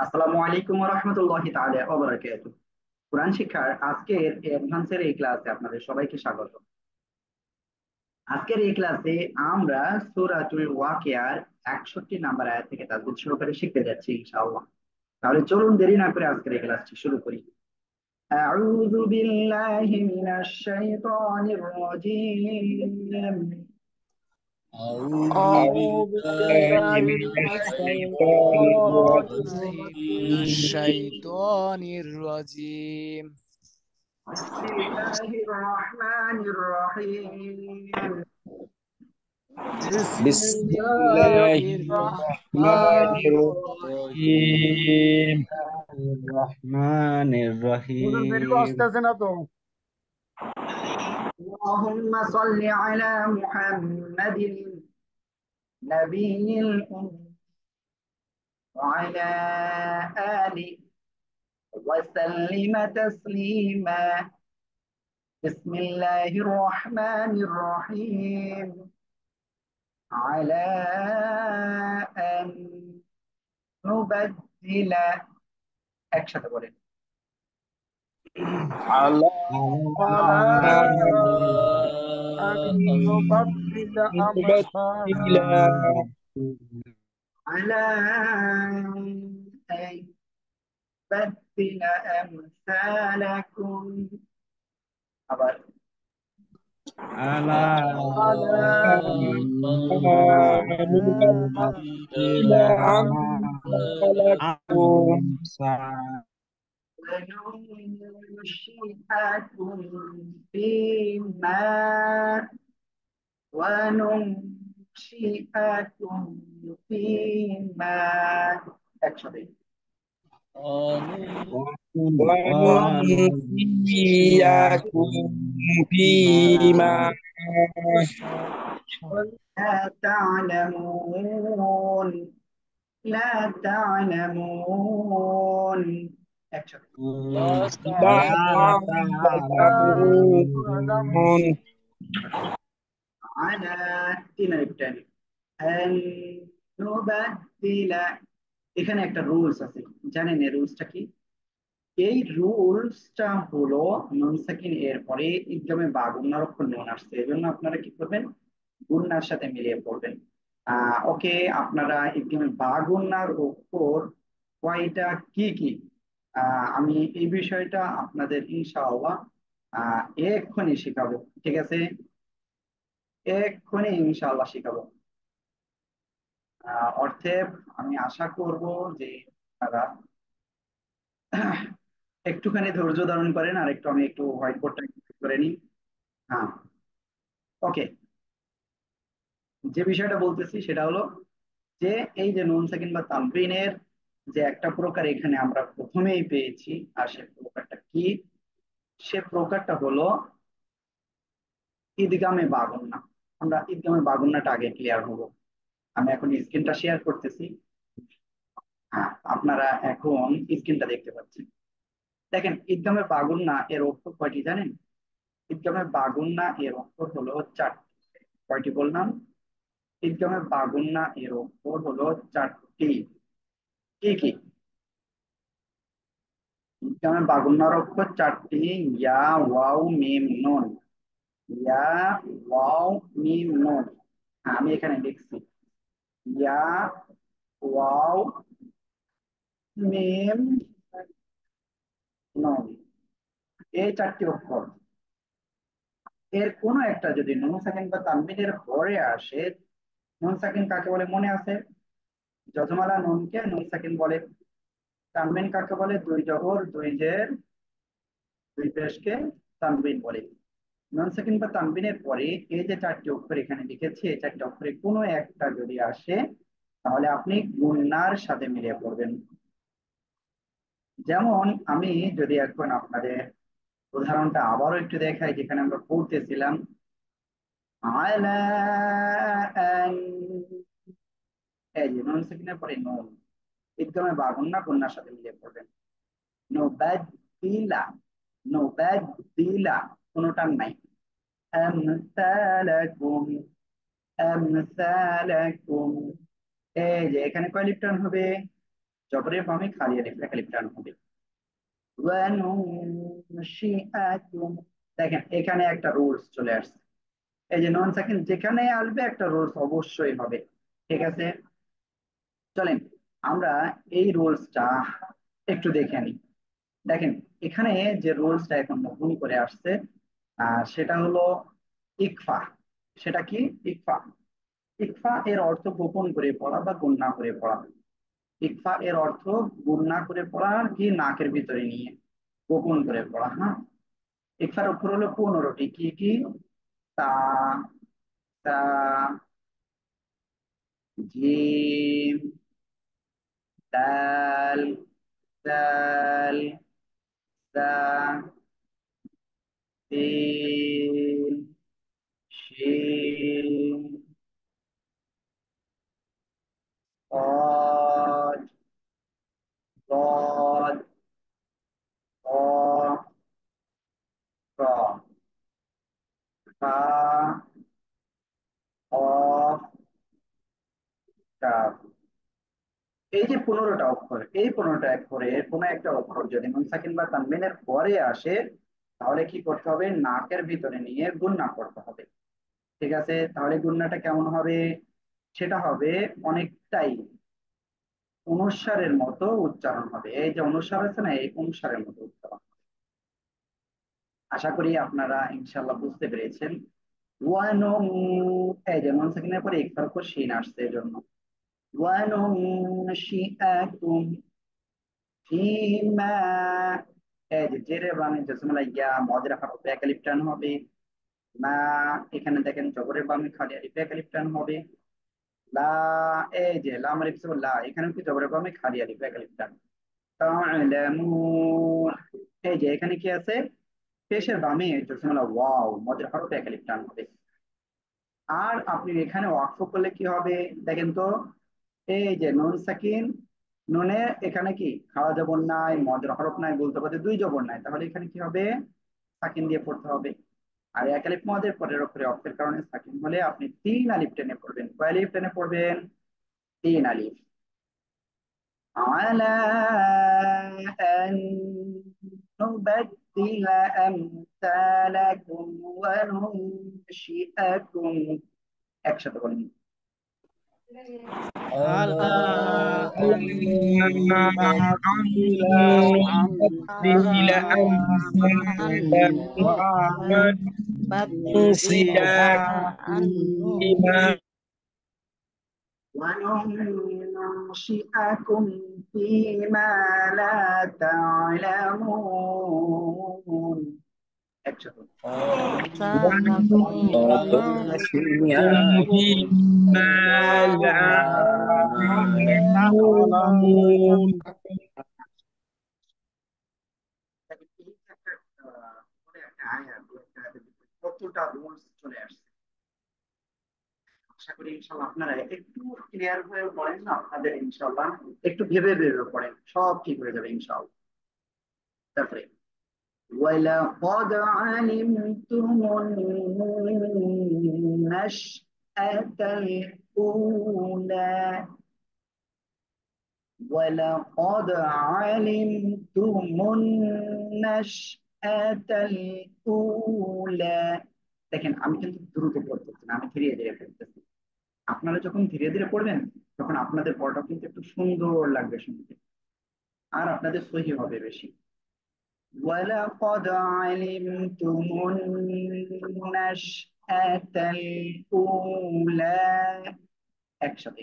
আসসালামু আলাইকুম ওয়া রাহমাতুল্লাহি তাআলা ওয়া বারাকাতুহু। কোরআন শিক্ষার আজকের অ্যাডভান্সের এই ক্লাসে আপনাদের সবাইকে স্বাগত। আজকের এই ক্লাসে আমরা সূরাতুল ওয়াকিয়ার 61 নাম্বার আয়াত থেকে তাজবিদ সহকারে শিখতে যাচ্ছি ইনশাআল্লাহ। তাহলে চলুন দেরি না করে আজকের এই ক্লাসটি শুরু করি। আউযু বিল্লাহি মিনাশ শাইতানির রাজীম। أعوذ أعوذ بالله بالله من من الشيطان الشيطان الرجيم. الشيطان الرجيم. بسم الله الرحمن الرحيم. بسم بسم الله الله الرحمن الرحمن الرحيم. الرحيم. الرحمن হুজুর ভিডিও الرحيم. আসতেছে না তো? اللهم صل على محمد نبي الأمة وعلى آله وسلم تسليما. بسم الله الرحمن الرحيم. على أن نبدل একসাথে বলেন على على على أن أن نبدل نبدل على أن نبدل أمثالكم আবার على على أن أن نبدل نبدل أمثالكم وننشئكم فيما وننشئكم فيما একসাথে وننسيكم فيما لا تعلمون لا تعلمون একসাথে لا تعلمون. تعلمون. على তিনের الثاني أن نبدل এখানে একটা রুলস আছে, জানেন এই রুলসটা কি? এই রুলসটা হলো নুন সাকিন এর পরে ইদগামে বা গুণনার অক্ষর নুন আসছে, এই জন্য আপনারা কি করবেন, গুণনার সাথে মিলিয়ে পড়বেন। ওকে, আপনারা ইদগামে বা গুণনার অক্ষর কয়টা কি কি, আমি এই বিষয়টা আপনাদের ইনশাআল্লাহ এক্ষুনি শিখাবো। ঠিক আছে, এক্ষুনি ইনশাআল্লাহ শিখাবো। অর্থে আমি আশা করব যে আপনারা একটুখানি ধৈর্য ধারণ করেন, আর একটু আমি একটু হোয়াইট বোর্ডটা করে নিই। হ্যাঁ, ওকে। যে বিষয়টা বলতেছি সেটা হলো যে এই যে নুন সাকিন বা তানবিনের যে একটা প্রকার এখানে আমরা প্রথমেই পেয়েছি, আর সে প্রকারটা কি? সে প্রকারটা হলো ঈদগামে বাগুন্না। আমরা ঈদগামে বাগুন্নাটা আগে ক্লিয়ার হবো। আমি এখন স্ক্রিনটা শেয়ার করতেছি। হ্যাঁ, আপনারা এখন স্ক্রিনটা দেখতে পাচ্ছেন। দেখেন, ঈদগামে বাগুন্না এর অক্ষর কয়টি জানেন? ঈদগামে বাগুন্না এর অক্ষর হলো চারটি। কয়টি বললাম? ঈদগামে বাগুন্না এর অক্ষর হলো চারটি। কি কি? ঈদগামে বাগুন্নার অক্ষর চারটি: ইয়া, ওয়াও, মিম, নুন। ইয়া, ওয়াও, মিম, নুন। আমি এখানে লিখছি ইয়া, ওয়াও, মিম, নুন। এই চারটি অক্ষর, এর কোনো একটা যদি নুন সাকিন বা তানবিনের পরে আসে, নুন সাকিন কাকে বলে মনে আছে? যজমালা নুনকে নুন সাকিন বলে। তানবিন কাকে বলে? দুই জবর দুই জের দুই পেশকে তানবিন বলে। নুন সাকিন বা তানবিনের পরে এই যে চারটি অক্ষর এখানে লিখেছি, এই চারটি অক্ষরে কোনো একটা যদি আসে, তাহলে আপনি গুণনার সাথে মিলিয়ে পড়বেন। যেমন আমি যদি এখন আপনাদের উদাহরণটা আবারও একটু দেখাই, যেখানে আমরা পড়তেছিলাম আলা আন, এই যে নুন সাকিনের পরে নুন, ইদগামে বা গুণনা, গুণনার সাথে মিলিয়ে পড়বেন। নুবাদ্দিলা, নুবাদ্দিলা, কোনোটার নাই। আমসালাকুম, আমসালাকুম। এই যে এখানে কয় লিপ্টন হবে? জবরের বামে খালি আলিফ এক আলিফ টান হবে। ওয়ানুনশিআকুম, দেখেন এখানে একটা রুলস চলে আসছে। এই যে নন সাকিন যেখানে আসবে একটা রুলস অবশ্যই হবে। ঠিক আছে, চলেন আমরা এই রুলসটা একটু দেখে নিই। দেখেন এখানে যে রুলসটা এখন নতুন করে আসছে সেটা হলো ইকফা। সেটা কি? ইকফা। ইকফা এর অর্থ গোপন করে পড়া বা গুণনা করে পড়া। ইকফা এর অর্থ গুণনা করে পড়া কি নাকের ভিতরে নিয়ে গোপন করে পড়া। হ্যাঁ, ইকফার অক্ষর হলো 15টি। কি কি? তা, তা, জিম, দাল, দাল, দা, সিন, শিন, قاف، ضاد، قاف، را، فا، قاف، কাফ। এই যে 15টা অক্ষর, এই 15টা অক্ষরের কোনো একটা অক্ষর যদি নুন সাকিন বা তানবিনের পরে আসে, তাহলে কি করতে হবে? নাকের ভিতরে নিয়ে গুণনা করতে হবে। ঠিক আছে, তাহলে গুণনাটা কেমন হবে? সেটা হবে অনেকটাই অনুসারের মতো উচ্চারণ হবে। এই যে অনুসার আছে না, এই অনুসারের মতো উচ্চারণ। আশা করি আপনারা ইনশাল্লাহ বুঝতে পেরেছেন। ওয়ানুম, এই যে নুন সাকিনের পরে ইকফার উপর শিন আসছে এজন্য। ওয়ানুনশিআকুম ফিমা, এই যে জেরে বামে জসমলা ইয়া মদের হরফ এক আলিফ টান হবে। মা, এখানে দেখেন জবরের বামে খালি আলিফ এক আলিফ টান হবে। লা, এই যে লাম আলিফ লা, এখানে কি জবরের বামে খালি আলিফ এক আলিফ টান। তা'লামুন, এই যে এখানে কি আছে? পেশের বামে জসমলা ওয়াও মদের হরফ এক আলিফ টান হবে। আর আপনি এখানে ওয়াকফ করলে কি হবে? দেখেন তো, এই যে নুন সাকিন, নুনে এখানে কি খাওয়া জবর নাই, মদের হরফ নাই, বলতে পারতে দুই জবর নাই, তাহলে এখানে কি হবে? সাকিন দিয়ে পড়তে হবে। আর এক আলিফ মদের পরের অক্ষরে অক্ষের কারণে সাকিন হলে আপনি 3 আলিফ টেনে পড়বেন। কয় আলিফ টেনে পড়বেন? 3 আলিফ। على أن نبدل أمثالكم وننشئكم، একসাথে বলেন। على أن نبدل نبدل أمثالكم وننسيكم وننشئكم فيما لا تعلمون، একসাথে। فيما لا يعلمون কতটা রুলস চলে আসছে। আশা করি ইনশাল্লাহ আপনারা একটু ক্লিয়ার হয়ে পড়েন না, আপনাদের ইনশাল্লাহ একটু ভেবে ভেবে পড়েন, সব ঠিক হয়ে যাবে ইনশাল্লাহ। তারপরে ولقد علمتم النشأة الأولى، ولقد علمتم النشأة الأولى। দেখেন আমি কিন্তু দ্রুত পড়তেছি না, আমি ধীরে ধীরে পড়তেছি। আপনারা যখন ধীরে ধীরে পড়বেন তখন আপনাদের পড়াটা কিন্তু একটু সুন্দর লাগবে শুনতে, আর আপনাদের সহি হবে বেশি। ولقد علمتم النشأة الأولى، একসাথে।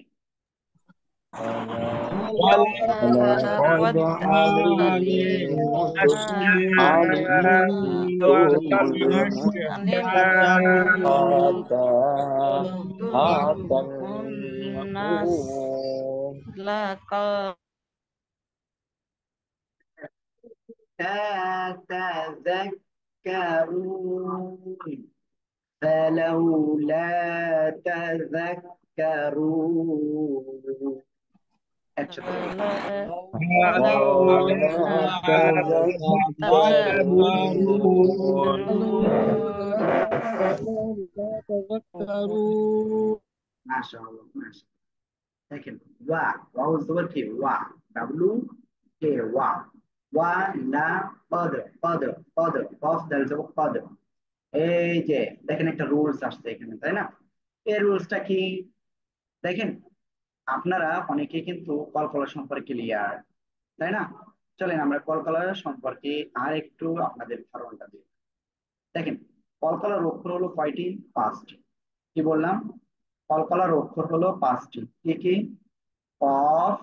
ولقد علمنا تذكرون، فلولا تذكرون، একসাথে বলি। لولا تذكرون تذكرون মাশাআল্লাহ মাশাআল্লাহ। দেখেন ওয়া, ওয়া জবর কি? ওয়া। ডাব্লু কে ওয়া ওয়া না পদ পদ পদ কফ দাল যাব পদ। এই যে দেখেন একটা রুলস আসছে এখানে, তাই না? এই রুলসটা কি দেখেন? আপনারা অনেকে কিন্তু কলকলা সম্পর্কে ক্লিয়ার, তাই না? চলেন আমরা কলকলা সম্পর্কে আর একটু আপনাদের ধারণাটা দিই। দেখেন, কলকলার অক্ষর হলো কয়টি? পাঁচটি। কি বললাম? কলকলার অক্ষর হলো পাঁচটি। কি কি? কফ,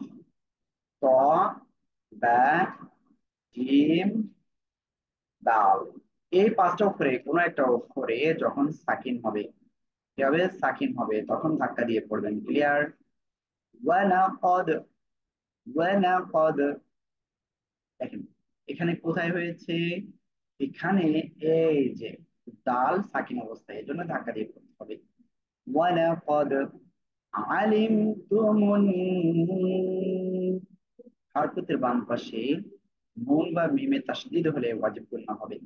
ত, ব্যা, জিম, দাল। এই পাঁচটা অক্ষরে কোনো একটা অক্ষরে যখন সাকিন হবে, কি হবে? সাকিন হবে, তখন ধাক্কা দিয়ে পড়বেন। ক্লিয়ার? ওয়ানা কদ, ওয়ানা কদ। দেখেন এখানে কোথায় হয়েছে? এখানে এই যে দাল সাকিন অবস্থায়, এই জন্য ধাক্কা দিয়ে পড়তে হবে। ওয়ালাকাদ আলিমতুমুন, হরকতের বাম পাশে নুন বা মিমে তাসদীদ হলে ওয়াজিব গুন্না হবে।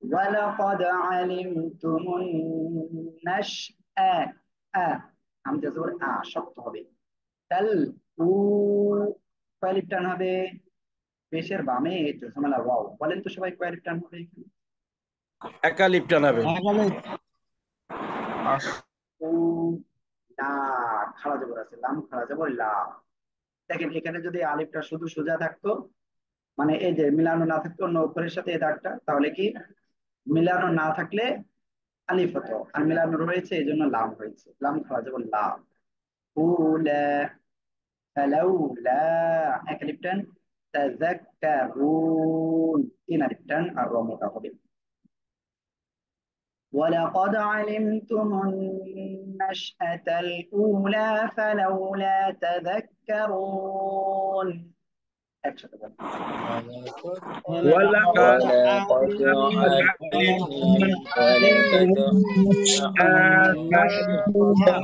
ওয়ালাকাদ আলিমতুমুন নাশআ, আ হামজা জবর আ শক্ত হবে। তাল উ, কয় লিপ টান হবে? পেশের বামে জজমালা ওয়াও। বলেন তো সবাই কয় লিপ টান হবে এখানে? একা লিপ টানাবে। উ, লা, খাড়া জবর আছে, লাম খাড়া জবর লা। দেখেন এখানে যদি আলিফটা শুধু সোজা থাকতো, মানে এই যে মিলানো না থাকতো অন্য অক্ষরের সাথে এই দাগটা, তাহলে কি মিলানো না থাকলে আলিফ হতো, আর মিলানো রয়েছে এই জন্য লাম হয়েছে। লাম খাওয়া যাবে লাম। উলা, ফালাউলা, এক আলিফ টান। তাযাক্কারুন, তিন আলিফ টান আর র মোটা হবে। ولقد علمتم النشأة الأولى فلولا تذكرون. একসাথে বলেন। ولقد ولقد علمنا ولقد آثارنا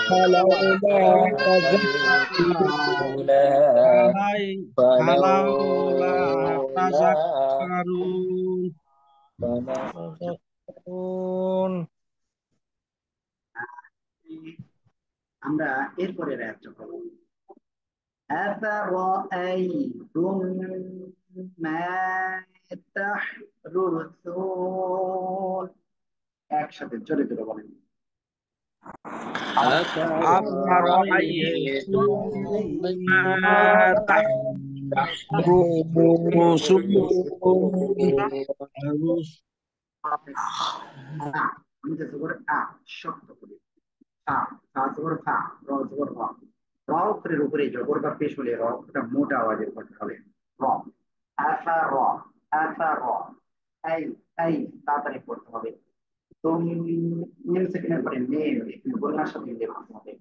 فلولا تذكرون. الأولى فلولا فلولا تذكرون. فلولا আমরা এরপরে আয়াতটা পড়ব। أفرأيتم ما تحرثون। একসাথে জোরে জোরে বলেন। أفرأيتم ما تحرثون. আমি যে জবর আ শক্ত করে, আ, তা জবর ফা, র জবর র। র অক্ষরের উপরে জবর বা পেশ হলে র অক্ষরটা মোটা আওয়াজে পড়তে হবে। র, আফা র, আফা র। এই, এই তাড়াতাড়ি পড়তে হবে। তুমি মিম সেকেন্ডের পরে মেম, এখানে বন্যার সাথে মিলে পড়তে হবে।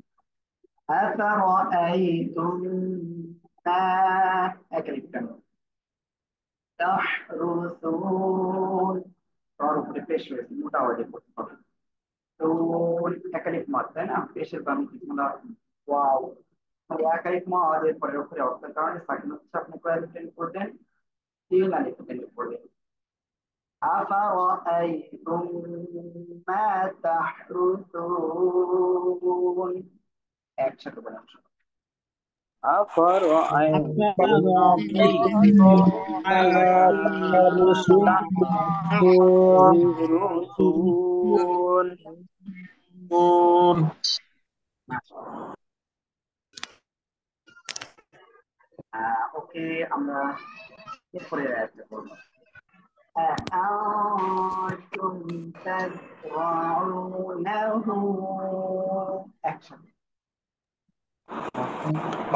أفرأيتم ما أكلتم تحرثون، তার উপরে পেশ হয়েছে, মোটা আওয়াজে পড়তে হবে। তো একালিফ মার, তাই না? পেশের বাম দিকগুলা ওয়াও, মানে একালিফ মা আওয়াজের পরে উপরে অর্থের কারণে সাকিন হচ্ছে, আপনি কয় আলিফ টেনে পড়বেন? তিন আলিফ টেনে পড়বেন। أفرأيتم ما تحرثون। একসাথে বলেন। أفرأيتم تحرثون ওকে, আমরা এরপরে একটা করবো। أأنتم تزرعونه، একসাথে।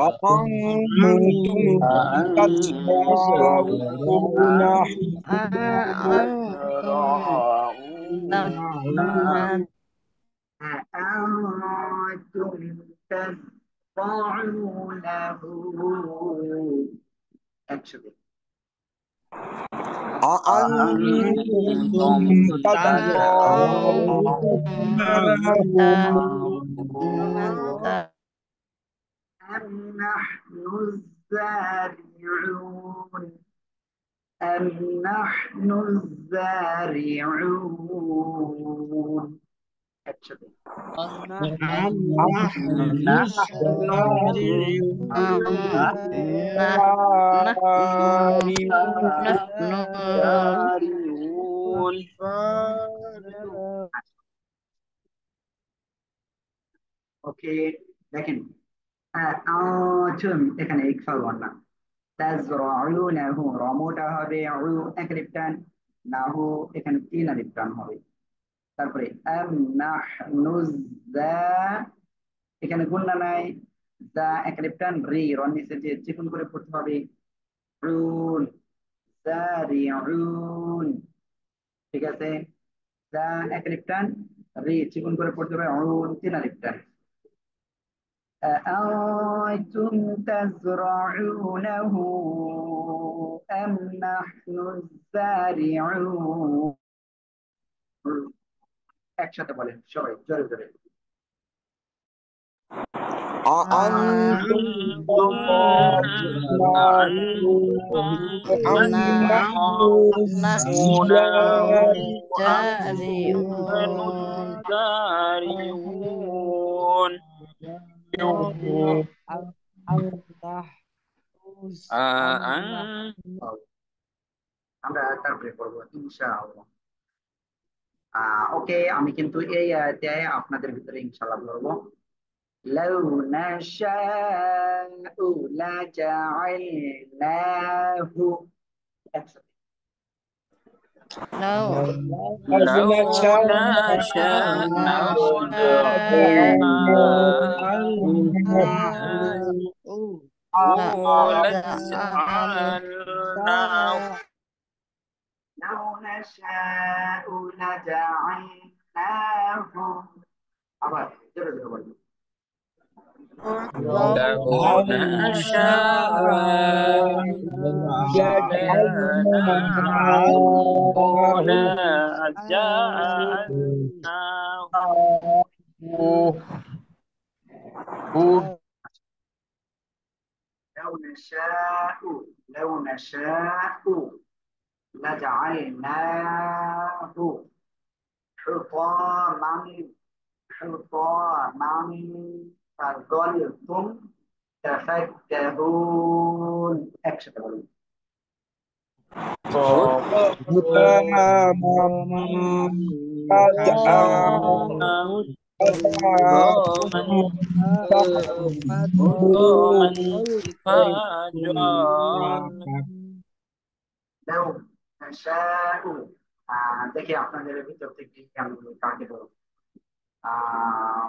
أأنتم تزرعون أأنتم تزرعون أأنتم تزرعونه، একসাথে। أأنتم أأنتم تزرعونه أم نحن الزارعون، أم نحن الزارعون. একসাথে। ওকে, দেখেন, এখানে ইকফাল ওয়ান্না তাজরাউনাহু, রমটা হবে এক লিপটান, নাহু এখানে 3 আলিফ টান হবে। তারপরে নাহনু যা, এখানে গুণনা নাই, যা এক লিপটান, রি রন নিচে যে চিকন করে পড়তে হবে, রুন জারিউন, ঠিক আছে। যা এক লিপটান, রি চিকন করে পড়তে হবে, অরুন 3 আলিফটান। أأنتم تزرعونه أم نحن الزارعون؟ একসাথে বলেন সবাই জোরে জোরে। أأنتم تزرعونه أم نحن الزارعون আমরা তারপরে করবো ইনশাআল্লাহ। ওকে, আমি কিন্তু এই আয়াতে আপনাদের ভিতরে ইনশাআল্লাহ বলবো, লাউ নাশাউ লাজাআলনাহু, একসাথে। لو لو نشاء نشاء لجعلناه لو نشاء لجعلناه، আবার জোরে জোরে বলবো। لو لو نشاء لجعلناه لو نشاء لجعلناه حطاما حطاما فظلتم تفكهون، একসাথে বলুন। لو نشاء দেখি আপনাদের ভিতর থেকে আমি কাকে ধরবো। আহ,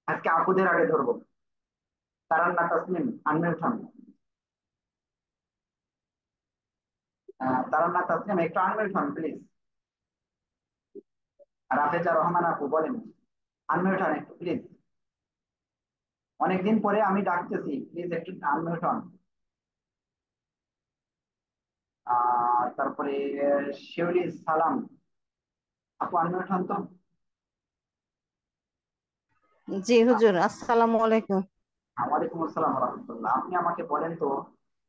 আজকে আপুদের আগে ধরবো। তারান্না তাসনিম আনমিউট হন। তারান্না তাসনিম একটু আনমিউট হন প্লিজ। রাফেজা রহমান আপু বলেন, আনমিউট হন একটু প্লিজ। অনেকদিন পরে আমি ডাকতেছি, প্লিজ একটু আনমিউট হন। তারপরে শিউলি সালাম আপু আনমিউট হন তো। জি হুজুর, আসসালামু আলাইকুম। ওয়ালাইকুম আসসালাম রহমতুল্লাহ। আপনি আমাকে বলেন তো,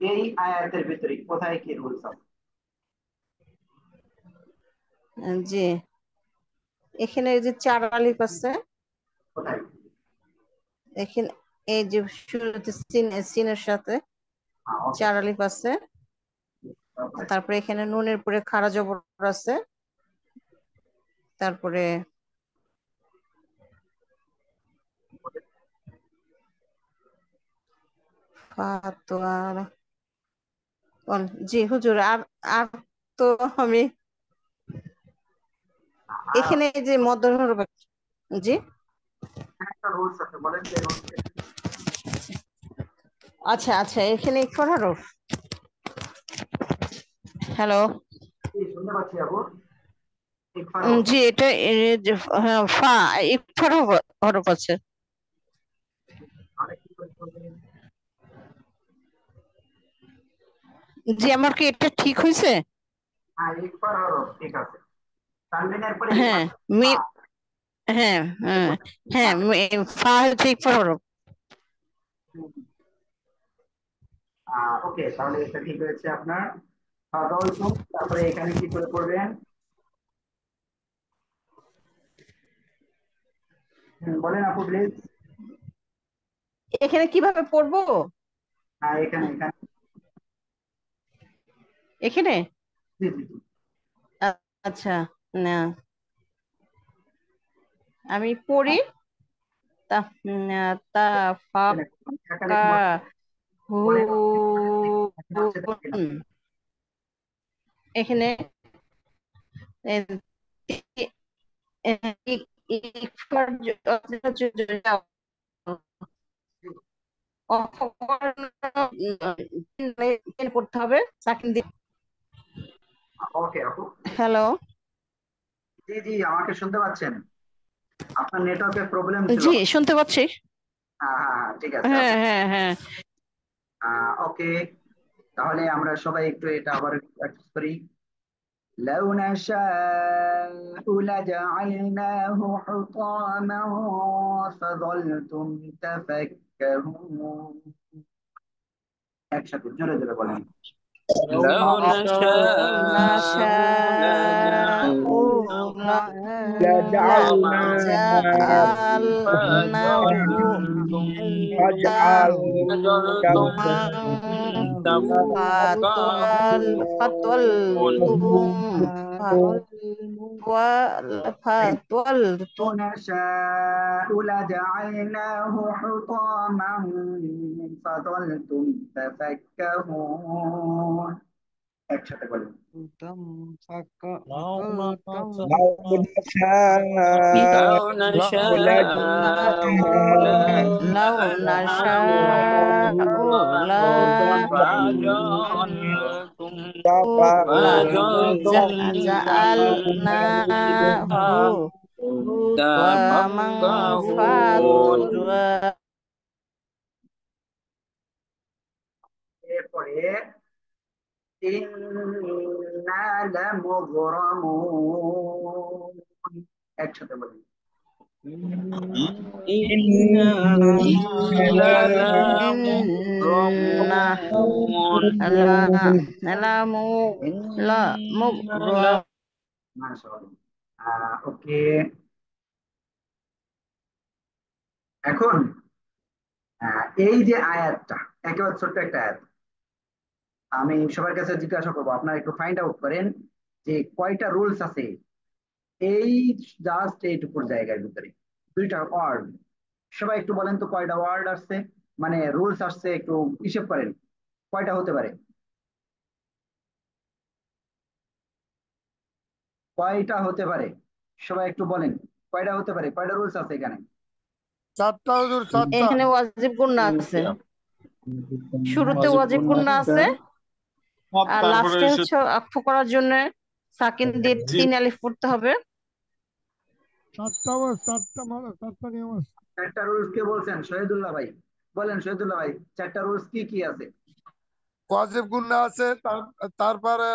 এই আয়াতের ভিতরে কোথায় কি রুলস আছে? জি, এখানে এই যে 4 আলিফ আছে, কোথায়? এখানে এই যে শুরুতে সিনের সাথে ওকে, 4 আলিফ আছে, তারপরে এখানে নুনের পরে খাড়া জবর আছে, তারপরে ফাতোয়ার, জি হুজুর, আর আর তো আমি এখানে এই যে মধ্য হরফ, জি একটা রুলস আছে, বলেন যে রুলস। আচ্ছা আচ্ছা, এখানে ইকফার হরফ। হ্যালো, শুনতে পাচ্ছি আপু, জি এটা হ্যাঁ, ফা ইকফার হরফ আছে। আরেকটু করে বলবেন। জি, আমার কি এটা ঠিক হয়েছে? হ্যাঁ, ইকফার হরফ ঠিক আছে। তানবিনের পরে হ্যাঁ, হ্যাঁ হ্যাঁ হ্যাঁ, ফা হচ্ছে ইকফার হরফ। ওকে, তাহলে এটা ঠিক হয়েছে আপনার। তারপরে এখানে কি করে করবেন? বলেন আপু প্লিজ। এখানে কিভাবে পড়বো? হ্যাঁ, এখানে এখানে। এখানে জি জি জি। আচ্ছা, না আমি পড়ি। তা তা এখানে একা ফাক্কা লিখে বলেন। বলেন এখানে আসছে দেখেন না। হুন। এখানে এ, ই- ইকফার করতে হবে সাকিন দিয়ে। ওকে আপু। হ্যালো, জি জি, আমাকে শুনতে পাচ্ছেন? আপনার নেটওয়ার্কের প্রবলেম ছিল। জি শুনতে পাচ্ছি। হ্যাঁ হ্যাঁ হ্যাঁ, ঠিক আছে হ্যাঁ আপু। হ্যাঁ হ্যাঁ। ওকে, তাহলে আমরা সবাই একটু এটা আবার প্র্যাকটিস করি। لو نشاء لجعلناه حطاما فظلتم تفكهون। একসাথে জোরে জোরে বলেন। لو نشاء نشاء لجعلنا لجعلناه فجعلتم فطلتم لو فطلتم نشاء لجعلناه حطاما فظلتم تفكهون। একসাথে বলেন। لو نشاء لو نشاء لو نشاء فجعلتم لجعلناه حطاما تفكهون এরপরে ইন্না লামুগরামুন। একসাথে বলেন। إنا إنا لمغرمون لا لا مغرم মাশাআল্লাহ। ওকে, এখন এই যে আয়াতটা একেবারে ছোট্ট একটা আয়াত, আমি সবার কাছে জিজ্ঞাসা করবো আপনারা একটু ফাইন্ড আউট করেন যে কয়টা রুলস আছে এই জাস্ট এইটুকুর জায়গার ভিতরে। দুইটা ওয়ার্ড, সবাই একটু বলেন তো কয়টা ওয়ার্ড আসছে, মানে রুলস আসছে, একটু হিসেব করেন কয়টা হতে পারে, কয়টা হতে পারে, সবাই একটু বলেন কয়টা হতে পারে, কয়টা রুলস আছে এখানে। 4টা হুজুর, 4টা। এখানে ওয়াজিব গুন্না আছে, শুরুতে ওয়াজিব গুন্না আছে, আর তারপরে লাস্টে হচ্ছে আকফ করার জন্য সাকিন দিয়ে 3 আলিফ পড়তে হবে। 4টা নিয়ম আছে। চারটা রুলস কে বলছেন? শহীদুল্লাহ ভাই বলেন, শহীদুল্লাহ ভাই চারটা রুলস কি কি আছে? ওয়াজিব গুন্না আছে, তারপরে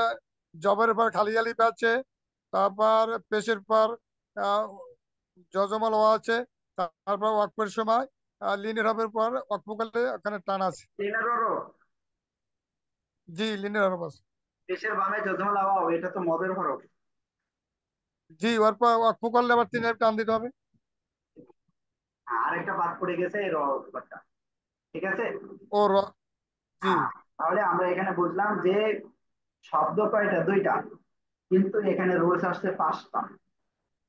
জবরের পর খালি আলিফ আছে, তারপর পেশের পর আহ, যজমাল ওয়া আছে, তারপর ওয়াকফের সময় লিনের হবের পর ওয়াকফ করলে ওখানে টান আছে। তিনারও জি, লিনের হরফ আছে। দেশের বামে যজমাল আওয়াও, এটা তো মদের হরফ। জি, ওর পর ওয়াকফ করলে আবার 3 আলিফ টান দিতে হবে। আরেকটা বাদ পড়ে গেছে এই র অক্ষরটা, ঠিক আছে। ও জি, তাহলে আমরা এখানে বুঝলাম যে শব্দ কয়টা? দুইটা, কিন্তু এখানে রুলস আসছে 5টা,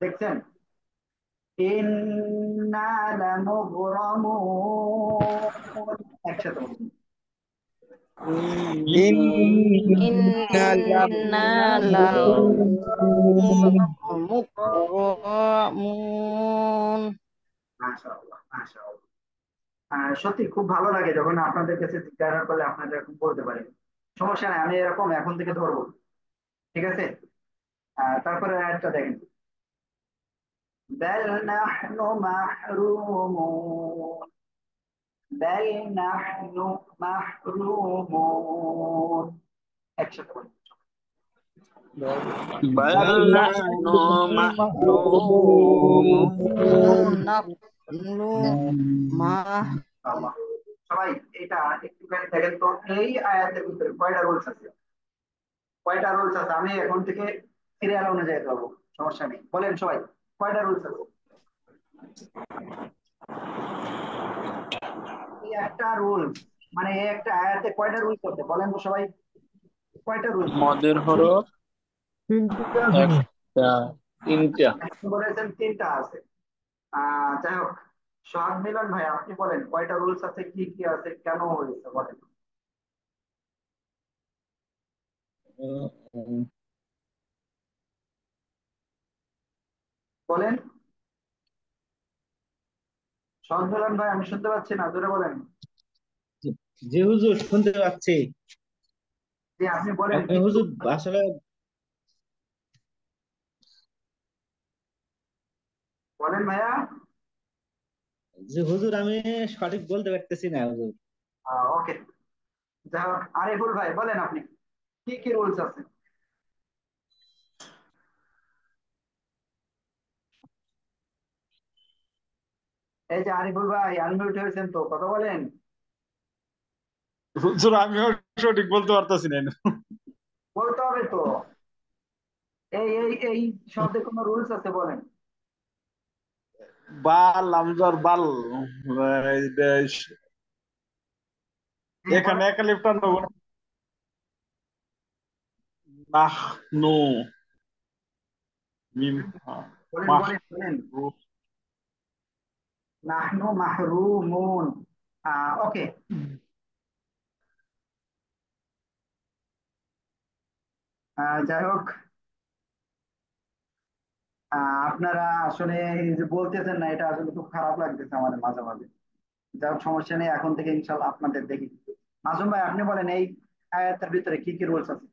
দেখছেন। ইন্না লামুগরামুন। একসাথে বলুন। إنا لمغرمون। মাশাআল্লাহ মাশাআল্লাহ। সত্যি খুব ভালো লাগে যখন আপনাদের কাছে জিজ্ঞাসা করলে আপনারা এরকম বলতে পারেন। সমস্যা নাই, আমি এরকম এখন থেকে ধরবো, ঠিক আছে। তারপরে একটা দেখেন, بل نحن محرومون। بل نحن محرومون। একসাথে বলুন। بل نحن محرومون আল্লাহ। সবাই এটা একটুখানি দেখেন তো, এই আয়াতের ভিতরে কয়টা রুলস আছে, কয়টা রুলস আছে? আমি এখন থেকে সিরিয়াল অনুযায়ী করবো, সমস্যা নেই, বলেন সবাই কয়টা রুলস আছে। এই একটা রুলস, মানে এই একটা আয়াতে কয়টা রুলস আছে বলেন তো সবাই, কয়টা রুলস আছে? মদের হরফ তিনটা আসেনি। একটা, তিনটা। আপনি বলেছেন তিনটা আছে। যাই হোক, সোহাগ মিলন ভাই আপনি বলেন কয়টা রুলস আছে, কি কি আছে, কেন হয়েছে বলেন। উম, বলেন সোহাগ মিলন ভাই, আমি শুনতে পাচ্ছি না, জোরে বলেন। জি হুজুর, শুনতে পাচ্ছি। যে আপনি বলেন আপনি কি কি হুজুর rules আছে? আসলে, বলেন ভাইয়া। জি হুজুর, আমি সঠিক বলতে পারতেছি না হুজুর। ওকে, যাই হোক, আরিফুল ভাই বলেন আপনি কি কি রুলস আছে। এই যে আরিফুল ভাই আনমিউট হয়েছেন তো, কথা বলেন। হুজুর আমিও সঠিক বলতে পারতেছি না। বলতে হবে তো, এই শব্দে কোনো রুলস আছে বলেন। বাল আমজার বাল, এই যে জি, এখানে বলেন একালিপ্টার নেব নাহ নু মিম বলেন মাহ বলেন বলেন। নাহনু মাহরুমুন। ওকে, যাই হোক, আপনারা আসলে এই যে বলতেছেন না, এটা আসলে খুব খারাপ লাগতেছে আমাদের মাঝে মাঝে। যাই হোক, সমস্যা নেই, এখন থেকে ইনশাল্লাহ আপনাদের দেখি। মাসুম ভাই আপনি বলেন এই আয়াতের ভিতরে কি কি রুলস আছে।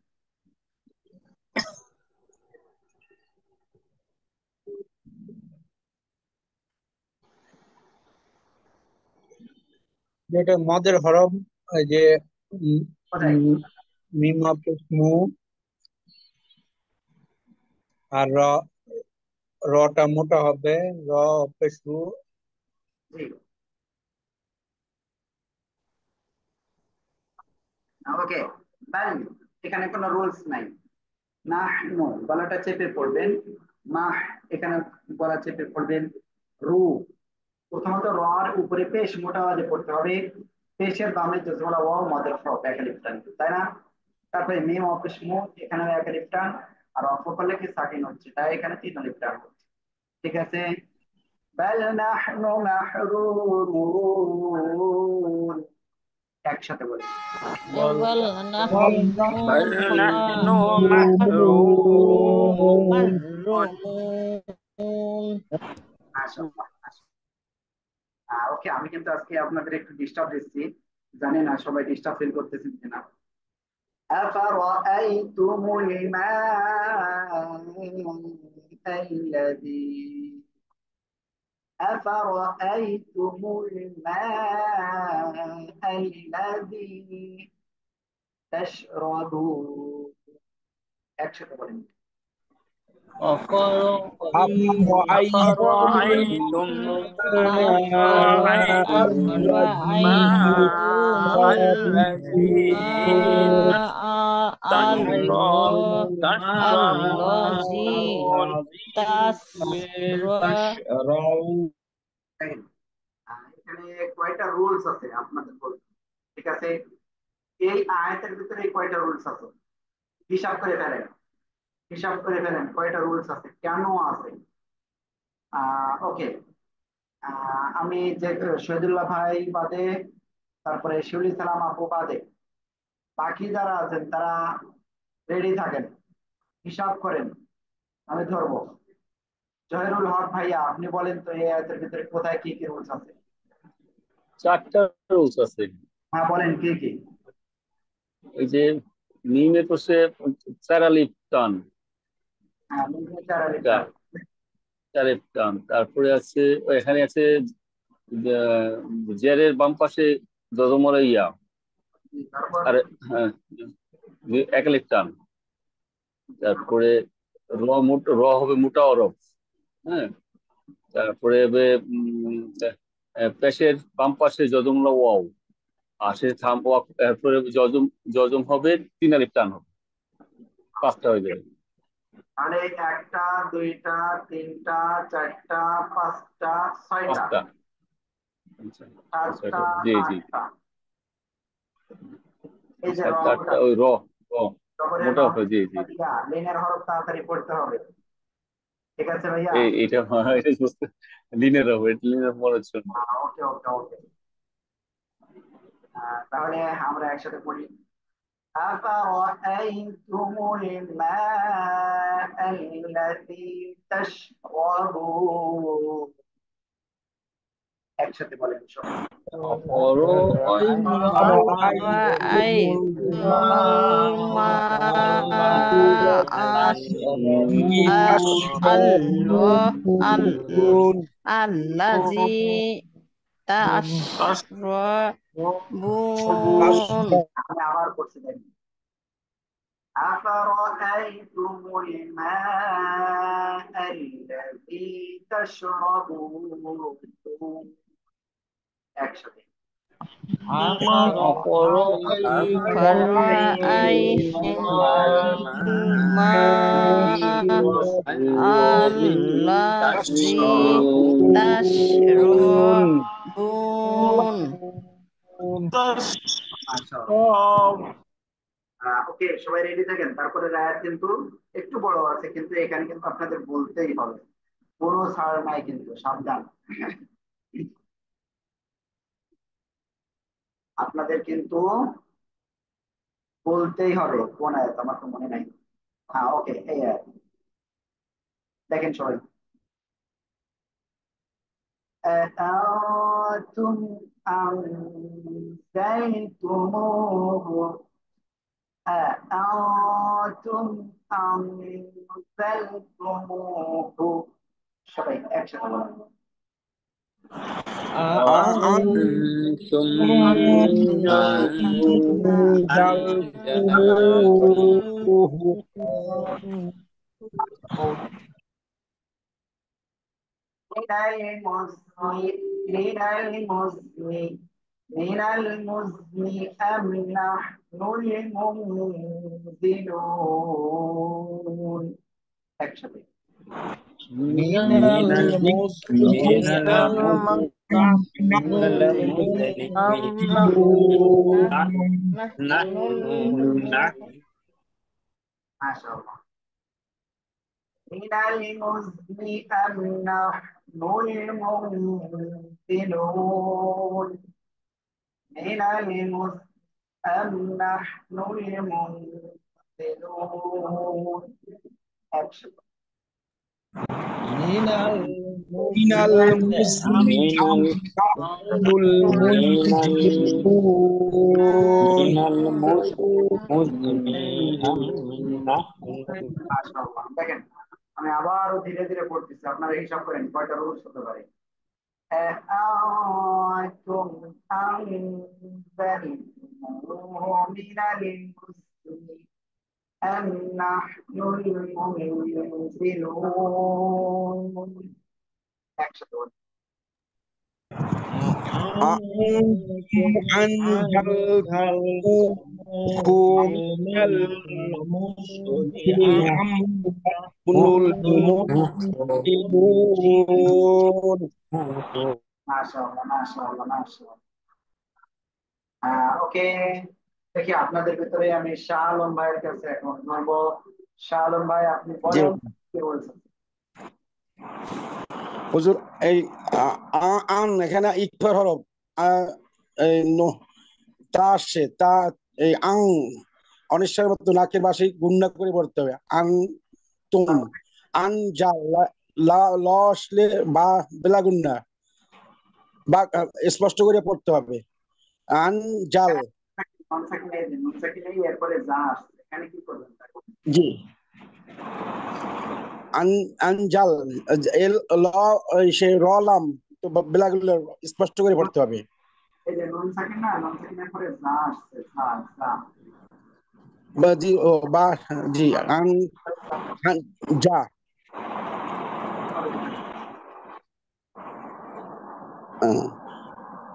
যেটা মদের হরফ, ওই যে উম, কোথায়? উম, মিম অপেশ মু, আর রটা মোটা হবে, র অপেশ রু। জি, ওকে, তাই এখানে কোনো রুলস নাই। নাহনু গলাটা চেপে পড়বেন, মাহ এখানে গলা চেপে পড়বেন, রু প্রথমত র এর উপরে পেশ মোটা আওয়াজে পড়তে হবে, পেশের বামে জজমলা ওয়াও মদের হরফ একালিফ টান, তাই না? তারপরে মিম অপেশ মু, এখানে একালিফ টান, আর অফ করলে কি সাকিন হচ্ছে, তাই এখানে তিন আলিফ টান হচ্ছে। ঠিক আছে, বাল নাহনু মাহরুরুন, একসাথে বলি। বল بل বল نحن بل نحن মাহরুম। محرومون। মাশাআল্লাহ। ওকে, আমি কিন্তু আজকে আপনাদের একটু ডিস্টার্ব দিচ্ছি, জানি না সবাই ডিস্টার্ব ফিল করতেছেন কিনা। أفرأيتم الماء الذي أفرأيتم الماء الذي تشربون، একসাথে বলেন। أفرأيتم الماء الذي تشربون দেখেন, এখানে কয়টা রুলস আছে আপনাদের বলুন। ঠিক আছে, এই আয়াতের ভিতরে কয়টা রুলস আছে, হিসাব করে ফেলেন, হিসাব করে ফেলেন কয়টা রুলস আছে, কেন আছে। ওকে, আমি যে শহীদুল্লাহ ভাই বাদে, তারপরে শিউলি সালাম আপু বাদে, বাকি যারা আছেন তারা রেডি থাকেন, হিসাব করেন, আমি ধরবো। জহিরুল হক ভাইয়া আপনি বলেন তো এই আয়াতের ভিতরে কোথায় কি কি রুলস আছে। চারটা রুলস আছে। হ্যাঁ বলেন কি কি। এই যে মিমে পাশে চার আলিফ টান, হ্যাঁ, মিনিমাম 4 আলিফ টান। চার চার আলিফ টান। তারপরে আছে এখানে আছে জেরের বাম পাশে যজমরা ইয়া, তারপর আর হ্যাঁ, এক আলিফ টান। তারপরে র হবে মোটা অরফ। হ্যাঁ, তারপরে হবে পেশের বাম পাশে যজমলা ওয়াও, আর সে থাম তারপরে জজম জজম হবে তিন আলিফ টান হবে, পাঁচটা হয়ে যাবে। তাহলে একটা, দুইটা, তিনটা, চারটা, পাঁচটা, ছয়টা, পাঁচটা। আচ্ছা, সাতটা, ছয়টা, জি জি। আটটা। এই যে র সাতটা ওটা আটটা, ওই র, র, জবরের মোটা র অক্ষর, জি জি। দিয়া লেনের হরফ তাড়াতাড়ি পড়তে হবে। ঠিক আছে ভাইয়া? এইটা এটা বুঝতে, লিনের হবে, এটা লিনের মনে হচ্ছে না। ওকে ওকে ওকে। তাহলে আমরা একসাথে পড়ি। أفرأيتم الماء الذي تشربون। একসাথে বলেন সবাই। أفرأيتم الماء الذي تشربون আমি আবার করছি দেখি। أفرأيتم الماء الذي تشربون একসাথে। أفرأيتم الماء الذي تشربون ওকে, সবাই রেডি থাকেন। তারপরে রায়াত কিন্তু একটু বড় আছে, কিন্তু এখানে কিন্তু আপনাদের বলতেই হবে, কোনো ছাড় নাই কিন্তু, সাবধান। আপনাদের কিন্তু বলতেই হবে। কোন আয়াত আমার তো মনে নাই। হ্যাঁ ওকে, এই আয়াত দেখেন সবাই। أأنتم أنزلتموه أأنتم أنزلتموه সবাই একসাথে বলেন। أأنتم من المزن من المزن أم نحن المنزلون একসাথে। من المسلمين মাশাআল্লাহ। من المزن أم نحن المنزلون من المزن أم نحن المنزلون একসাথে। من من المسلم المسلم أم نحن المنزلون মাশাআল্লাহ। দেখেন, আমি আবারও ধীরে ধীরে পড়তেছি, আপনারা হিসাব করেন কয়টা রুলস হতে পারে। أأنتم أنزلتموه من المزن أم نحن المنزلون একসাথে বলুন। أأنتم أنزلتموه من المزن أم نحن المنزلون মাশাআল্লাহ মাশাআল্লাহ মাশাআল্লাহ। ওকে, দেখি আপনাদের ভিতরে আমি শাহ আলম ভাইয়ের কাছে এখন বলবো। শাহ আলম ভাই, আপনি জি বলেন কি বলছেন। হুজুর, এই আন এখানে ইকফার হরফ, এই তা আসছে, তা এই আং অনিশ্চয়ের মতো নাকের বাসি গুন্না করে পড়তে হবে। আন তুম আন যা ল আসলে বা বেলাগুন্না বা স্পষ্ট করে পড়তে হবে। আন জাল, নন সেকেন্ড এরপরে যা আসছে এখানে কি করবেন? জি, আনজাল এল ল সে রলাম তো বেলাগুলো স্পষ্ট করে পড়তে হবে। এই যে নন সেকেন্ড না, নন সেকেন্ডের পরে যা আসছে, যা যা বা জি ও বা জি আন যা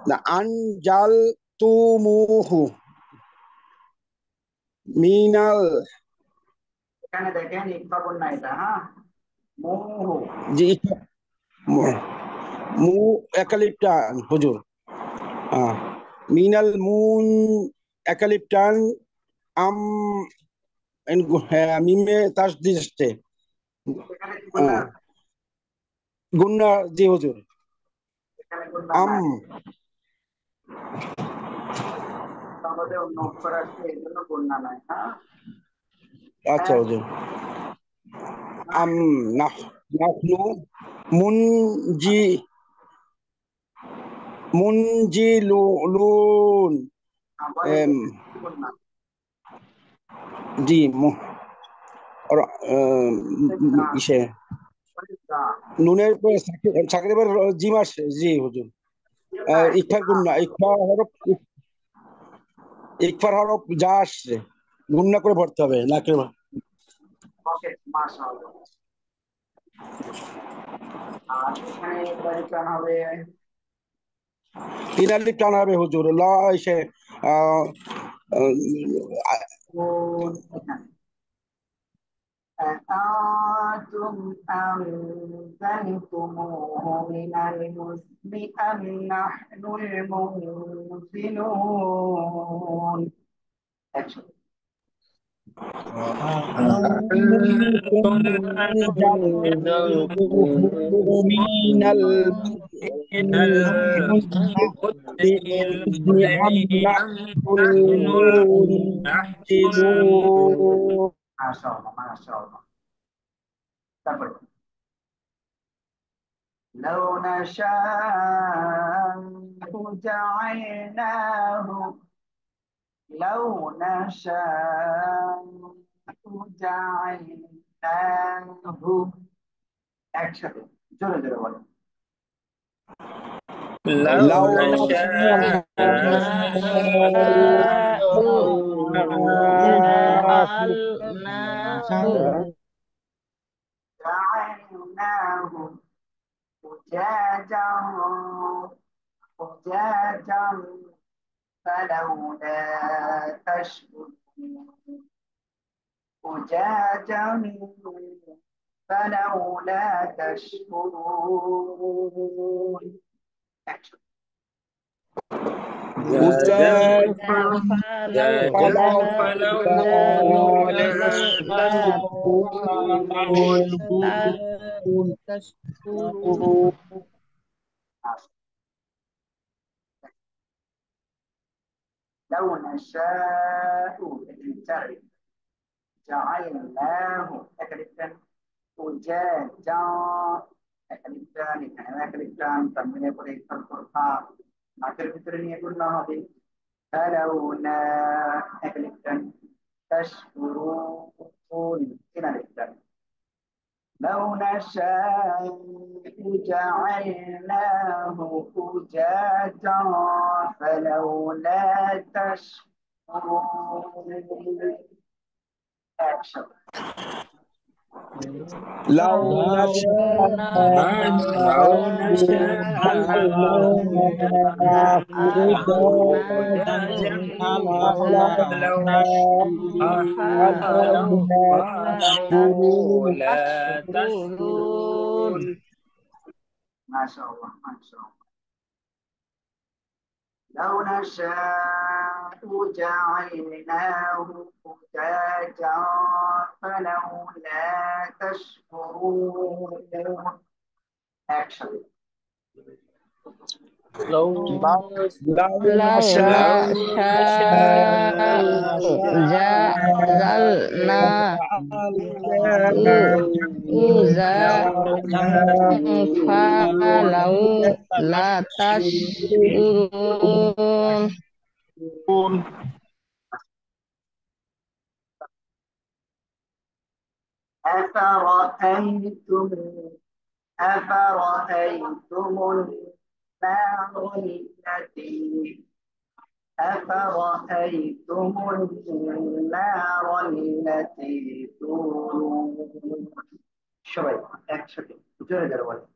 না আনজাল তুমুহু মিনাল এখানে দেখেন ইকফা গুন্না এটা, হ্যাঁ, মুহু। জি মু একালিপ টান হুজুর। মিনাল মুন একালিপ টান আম মিমে তাসদিদ আসছে এখানে কি গুন্না আছে? গুন্না। জি হুজুর। এখানে গুন্না আম নাই, তাহলে অন্য অক্ষর আসছে এই জন্য গুন্না নাই, হ্যাঁ। আচ্ছা হুজুর। আম নাহনু মুনজি মুনজিলুন আবার এম, গুন্না। জি ইসে নুনের সাকিরের জিম আসে। জি হুজুর। ইকফার গুন্না, ইকফার হরফ যা আসছে গুন্না করে পড়তে হবে নাকি? ওকে, মাশাআল্লাহ। আর এখানে এবারে টান হবে তিনালি টানা হবে হুজুর। ল ইসে আহ, আহ, গুণ। এখানে أأنتم أنزلتموه من المزن أم نحن المنزلون؟ Action. মিনাল মাশাআল্লাহ, মাশাআল্লাহ। তারপরে لو نشاء جعلناه لو نشاء جعلناه একসাথে জোরে জোরে বলেন। لو লাউ نشاء جعلناه جعلناه أجاجا أجاجا فلولا تشكرون أجاجا فلولا تشكرون. Action. لو نشاء جعلناه أكلفا أجاجا أكلفا এখানে أكلفا তারপরে পরে ফরফরফা নাকের ভিতরে নিয়ে গুণনা হবে فلولا أكلفا تشكرون هنا الإكلام. لو نشاء جعلناه أجاجا فلولا تشكرون. Action. লাউ ما شاء الله، ما شاء الله. لو نشاء جعلناه أجاجا فلولا تشكرون. Action. لو نشاء جعلناه فلولا تشكرون. أفرأيتم النار التي أفرأيتم النار التي تورون. সবাই একসাথে জোরে জোরে বলেন।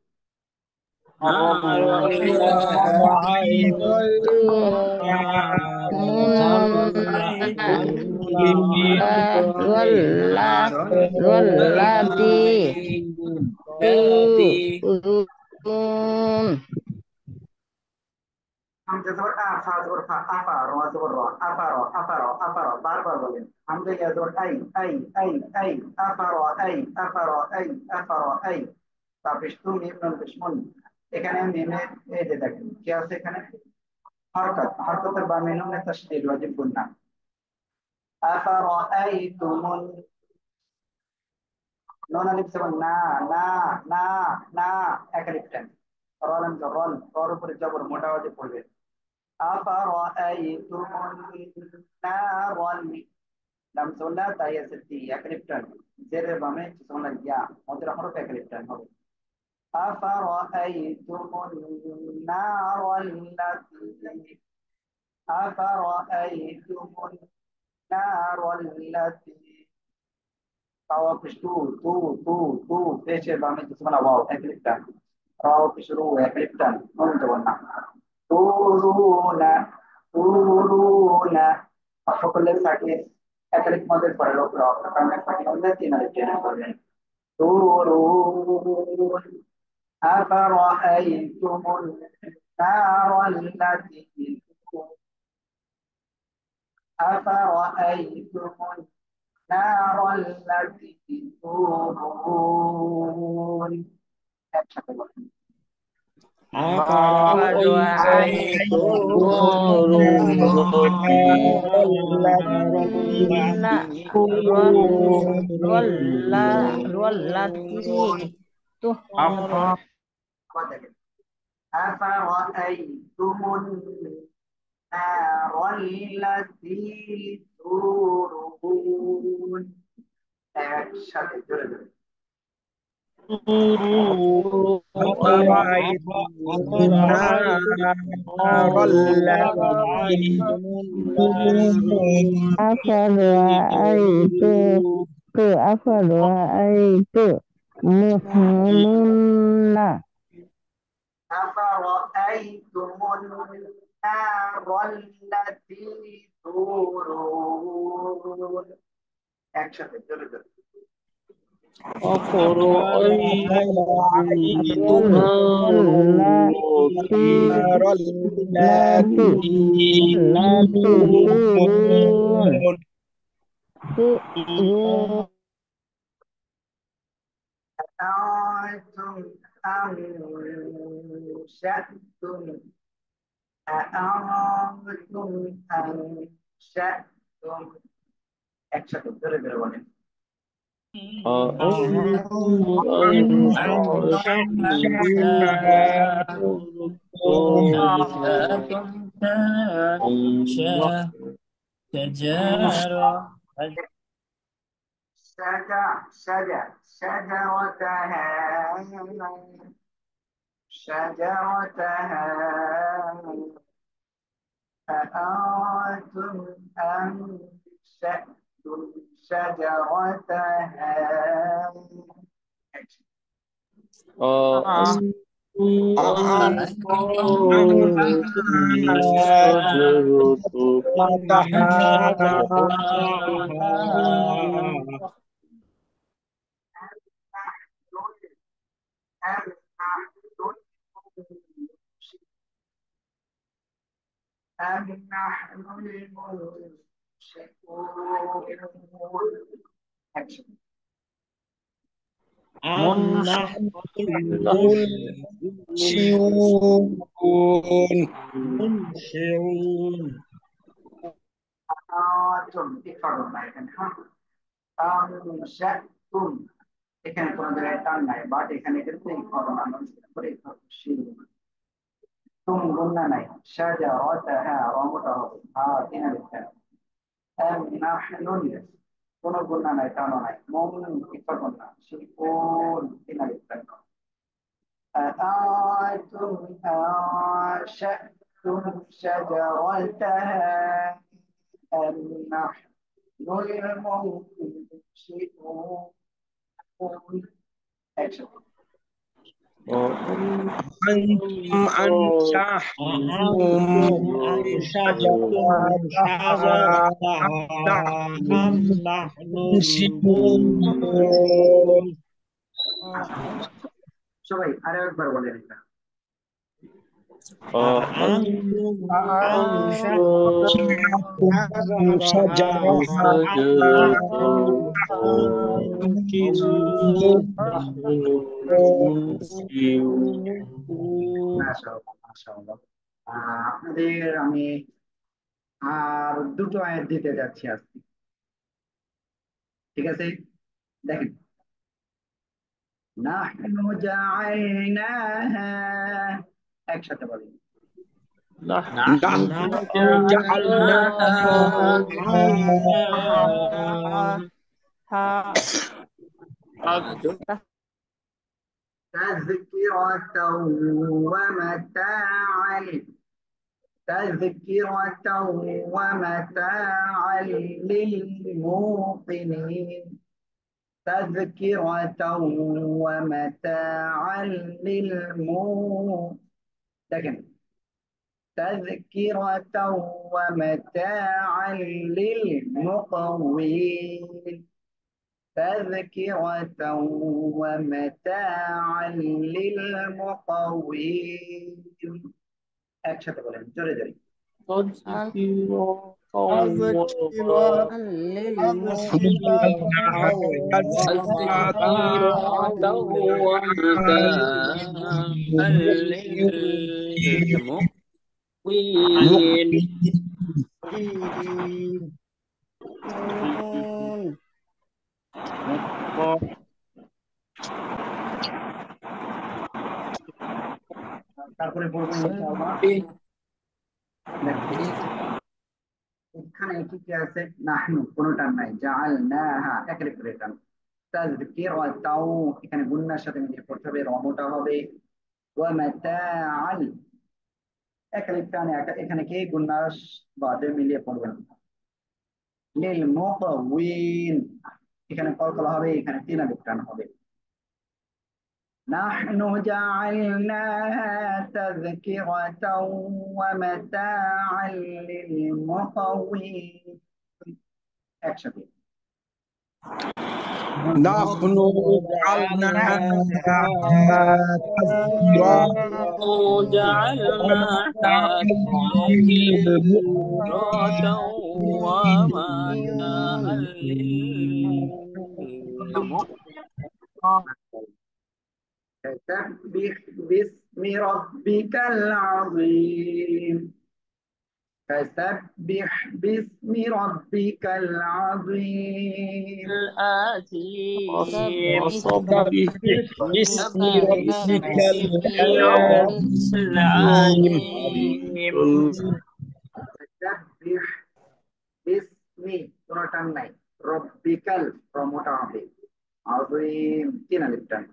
واللاتي تؤذون হামজা জবর আ ফা জবর ফা আফা র জবর র আফার আফার আফার বারবার বলেন হামজা ইয়া জবর আই আফার আফার আই তারপর মিম নুন পেশ মুন এখানে মিমের এই যে দেখেন কি আছে এখানে হরকতের বা নুনের তাসদীদ ওয়াজিব গুন্না আফার আইতুমুন নুন আলিফ জবর না না না না এক আলিফ টান রল জবর রর উপরে জবর মোটা ওয়াজিব পড়বে أفرأيتم النار لم تولى تايا ستي يكريبتن زر بامي تسمى يا مدر حرف يكريبتن هو أفرأيتم النار التي أفرأيتم النار التي تاوا تو فيش بامي تسمى واو يكريبتن راو بشرو يكريبتن نون جوانا তুরুনা সকলের সাথে একাধিক মদের পরে লোকরা কারণে সাথে আমরা তিন আলিফ টেনে করবেন তুরুন আফারাআইতুমুন নারাল্লাতী আফারাআইতুমুন নারাল্লাতী তুরুন একসাথে বলেন أفرأيتم النار التي تورون একসাথে জোরে জোরে أفرأيتم النار التي تورون একসাথে জোরে জোরে أأنتم أنشأتم একসাথে জোরে জোরে বলেন شجرتها أأنتم أنشأتم شجرتها أم نحن المنشئون এখানে কোনো জায়গায় টান নাই বাট এখানে কিন্তু এই ঘটনা করে তুম গুন্না নাই সাজা অতা হ্যাঁ রমটা হবে হ্যাঁ তিন লিখতে কোনো গুন্না নাই টানো নাই মন ইচ্ছা গুন্না শিল্পন তিন লিখতে أأنتم أنشأتم شجرتها أم نحن المنشئون أنتم أأنتم أنشأتم شجرتها أم نحن المنشئون সবাই আরো একবার বলেন এটা। أأنتم أنشأتم أنشأتم شجرتها شجرها أم نحن المنشئون মাশাআল্লাহ মাশাআল্লাহ। আপনাদের আমি আর দুটো আয়াত দিতে যাচ্ছি আজকে, ঠিক আছে? দেখেন, নাহনু জাআলনাহা, একসাথে বলেন। نحن نحن جعلناها تذكرة ومتاعا، تذكرة ومتاعا للموقنين، تذكرة ومتاعا দেখেন تذكرة ومتاعا للمقوين، تذكرة ومتاعا للمقوين، একসাথে বলেন জোরে জোরে। তারপরে বলবো ইনশাআল্লাহ। এখানে কি কি আছে? নাহনু কোনটা নাই, জাআলনাহা একের করে টান, তাযকিরাতাও এখানে গুন্নার সাথে মিলিয়ে পড়তে হবে, রমটা হবে, ওয়া মাতাআল একের টানে এখানে কি গুন্নাস বাদে মিলিয়ে পড়বেন, লিল মুকাউইন এখানে কলকলা হবে, এখানে তিন আলিফ টান হবে। نحن جعلناها تذكرة ومتاعا للمقوين، একসাথে। نحن جعلناها تذكرا جعلناها تذكرة ومتاعا فسبح باسم ربك العظيم، فسبح باسم ربك العظيم، وصبح باسم ربك العظيم فسبح باسم কোনটা নাই, রব্বিকাল রমটা হবে, আযীম তিন আলিফ টান।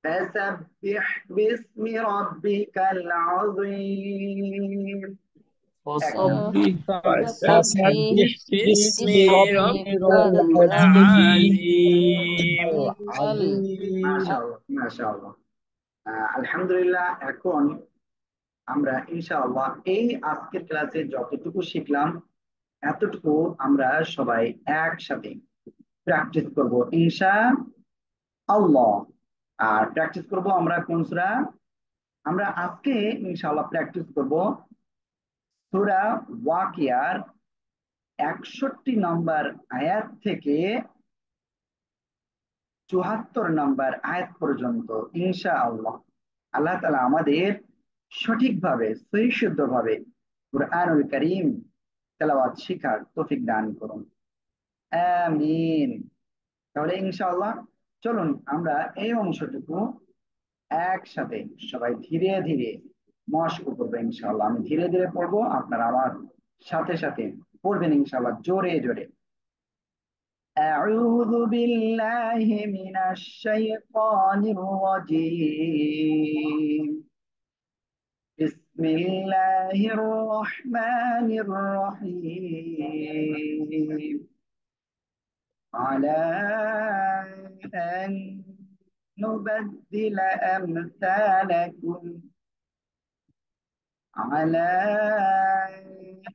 فسبح باسم ربك العظيم، فسبح باسم ربك العظيم মাশাআল্লাহ মাশাআল্লাহ। আলহামদুলিল্লাহ, এখন আমরা ইনশাআল্লাহ এই আজকের ক্লাসে যতটুকু শিখলাম এতটুকু আমরা সবাই একসাথে প্র্যাকটিস করব ইনশাআল্লাহ। আর প্র্যাকটিস করব আমরা কোন সূরা? আমরা আজকে ইনশাআল্লাহ প্র্যাকটিস করব সূরা ওয়াকিয়ার 61 নম্বর আয়াত থেকে 74 নম্বর আয়াত পর্যন্ত ইনশাআল্লাহ। আল্লাহ তাআলা আমাদের সঠিকভাবে সহিশুদ্ধভাবে কুরআনুল কারীম তেলাওয়াত শিখার তৌফিক দান করুন, আমিন। তাহলে ইনশাআল্লাহ চলুন আমরা এই অংশটুকু একসাথে সবাই ধীরে ধীরে মশক করবো ইনশাআল্লাহ। আমি ধীরে ধীরে পড়বো, আপনারা আমার সাথে সাথে পড়বেন ইনশাআল্লাহ জোরে জোরে। أعوذ بالله من الشيطان الرجيم، بسم الله الرحمن الرحيم، على أن نبدل أمثالكم على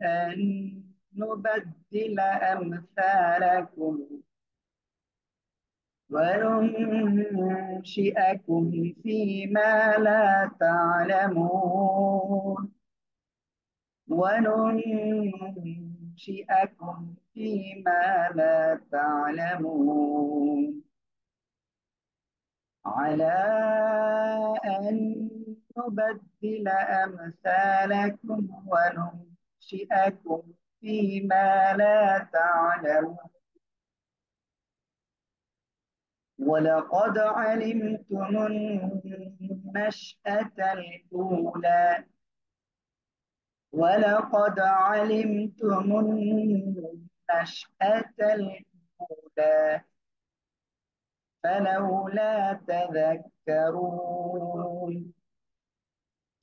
أن نبدل أمثالكم وننشئكم فيما لا تعلمون وننشئكم فيما لا تعلمون على أن نبدل أمثالكم وننشئكم فيما لا تعلمون ولقد علمتم النشأة الأولى ولقد علمتم النشأة الأولى فلولا تذكرون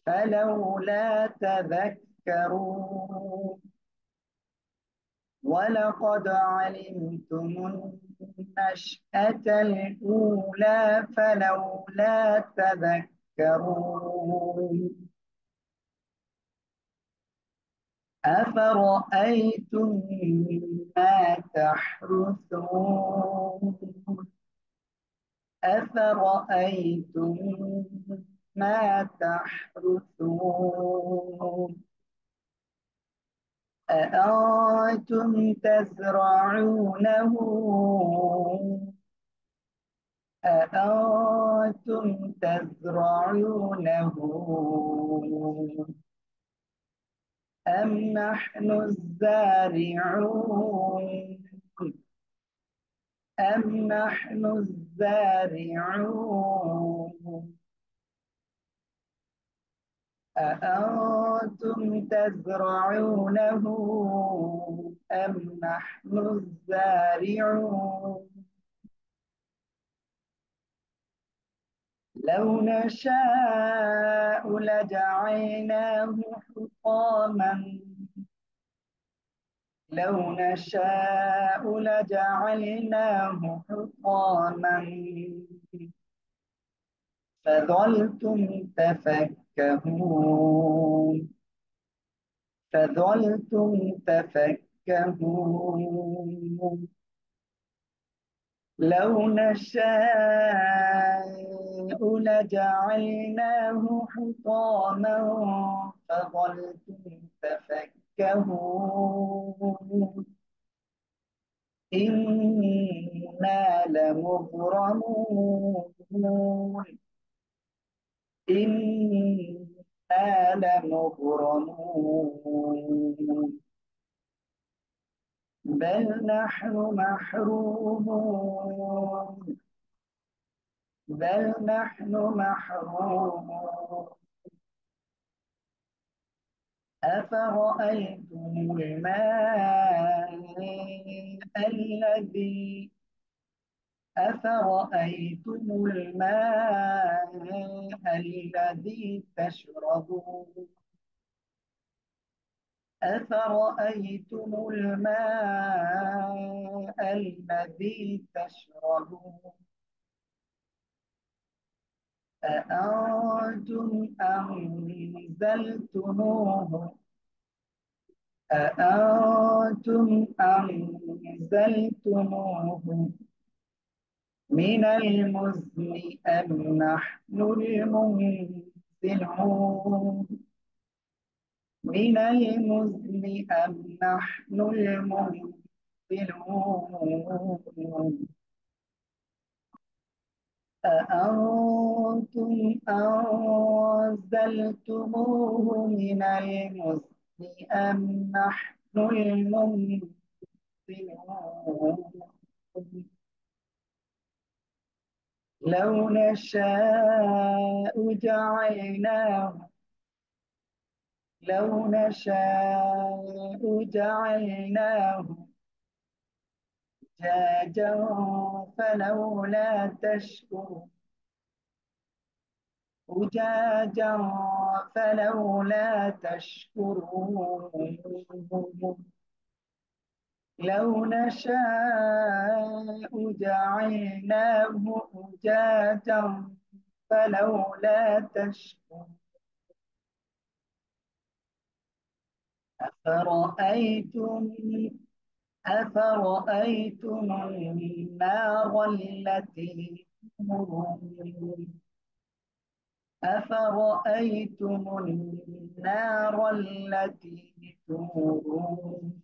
فلولا تذكرون ولقد علمتم النشأة الأولى فلولا تذكرون أفرأيتم ما تحرثون أفرأيتم ما تحرثون أأنتم تزرعونه أأنتم تزرعونه أم نحن الزارعون أم نحن الزارعون أأنتم تزرعونه أم نحن الزارعون لو نشاء لجعلناه حطاما لو نشاء لجعلناه حطاما فظلتم تفكهون فظلتم تفكهون لو نشاء لجعلناه حطاما فظلتم تفكهون إنا لمغرمون إنا لمغرمون بل نحن محرومون بل نحن محرومون أفرأيتم الماء الذي أفرأيتم الماء الذي تشربون أفرأيتم الماء الذي تشربون أأنتم أنزلتموه أأنتم أنزلتموه من المزن أم نحن المنزلون من المزن أم نحن المنزلون أأنتم أنزلتموه من المزن أم نحن المنزلون لو نشاء جعلناه لو نشاء جعلناه أجاجا فلولا تشكرون أجاجا فلولا تشكرون لو نشاء جعلناه أجاجا فلولا تشكرون أفرأيتم أفرأيتم النار التي تورون أفرأيتم النار التي تورون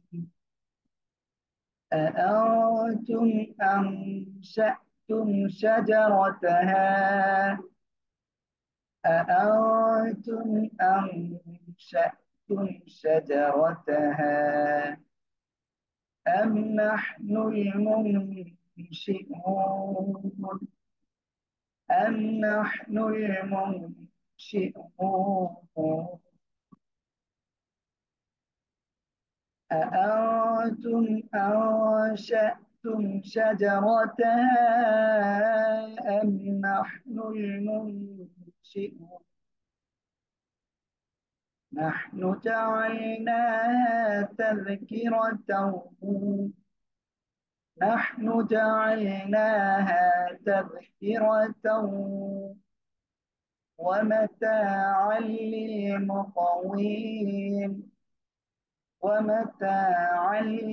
أأنتم أنشأتم شجرتها أأنتم أنشأتم شجرتها أم نحن المنشئون أم نحن المنشئون أأنتم أنشأتم شجرتها أم نحن المنشئون نحن جعلناها تذكرة ومتاعا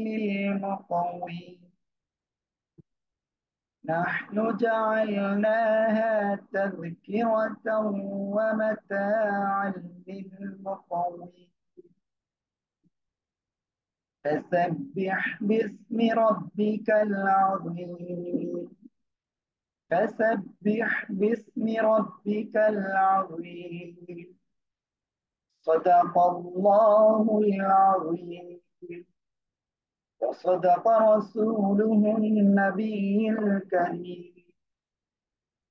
للمقوين نحن جعلناها تذكرة ومتاعا للمقوين فسبح باسم ربك العظيم صدق الله العظيم وصدق رسوله النبي الكريم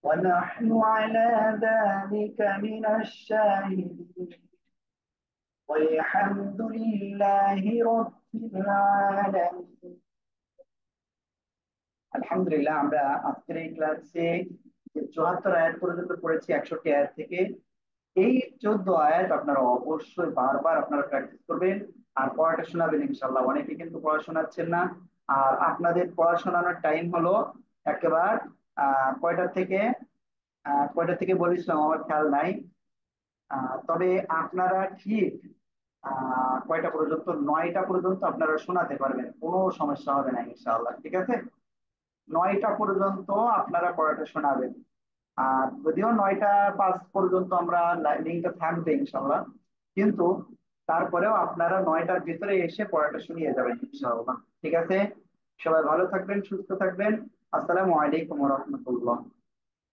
ونحن على ذلك من الشاهدين والحمد لله رب العالمين আলহামদুলিল্লাহ। আমরা আজকের এই ক্লাসে 74 আয়াত পর্যন্ত পড়েছি 61 আয়াত থেকে। এই 14 আয়াত আপনারা অবশ্যই বারবার আপনারা প্র্যাকটিস করবেন আর পড়াটা শোনাবেন ইনশাল্লাহ। অনেকে কিন্তু পড়া শোনাচ্ছেন না, আর আপনাদের পড়া শোনানোর টাইম হলো একেবারে কয়টা থেকে বলেছিলাম আমার খেয়াল নাই। তবে আপনারা ঠিক কয়টা পর্যন্ত, 9টা পর্যন্ত আপনারা শোনাতে পারবেন, কোনো সমস্যা হবে না ইনশাআল্লাহ। ঠিক আছে, 9টা পর্যন্ত আপনারা পড়াটা শোনাবেন। আর যদিও 9টা 5 পর্যন্ত আমরা লিঙ্কটা থাকবে ইনশাল্লাহ, কিন্তু তারপরেও আপনারা 9টার ভিতরে এসে পড়াটা শুনিয়ে যাবেন ইনশাআল্লাহ। ঠিক আছে, সবাই ভালো থাকবেন, সুস্থ থাকবেন। আসসালামু আলাইকুম ওয়া রাহমাতুল্লাহ।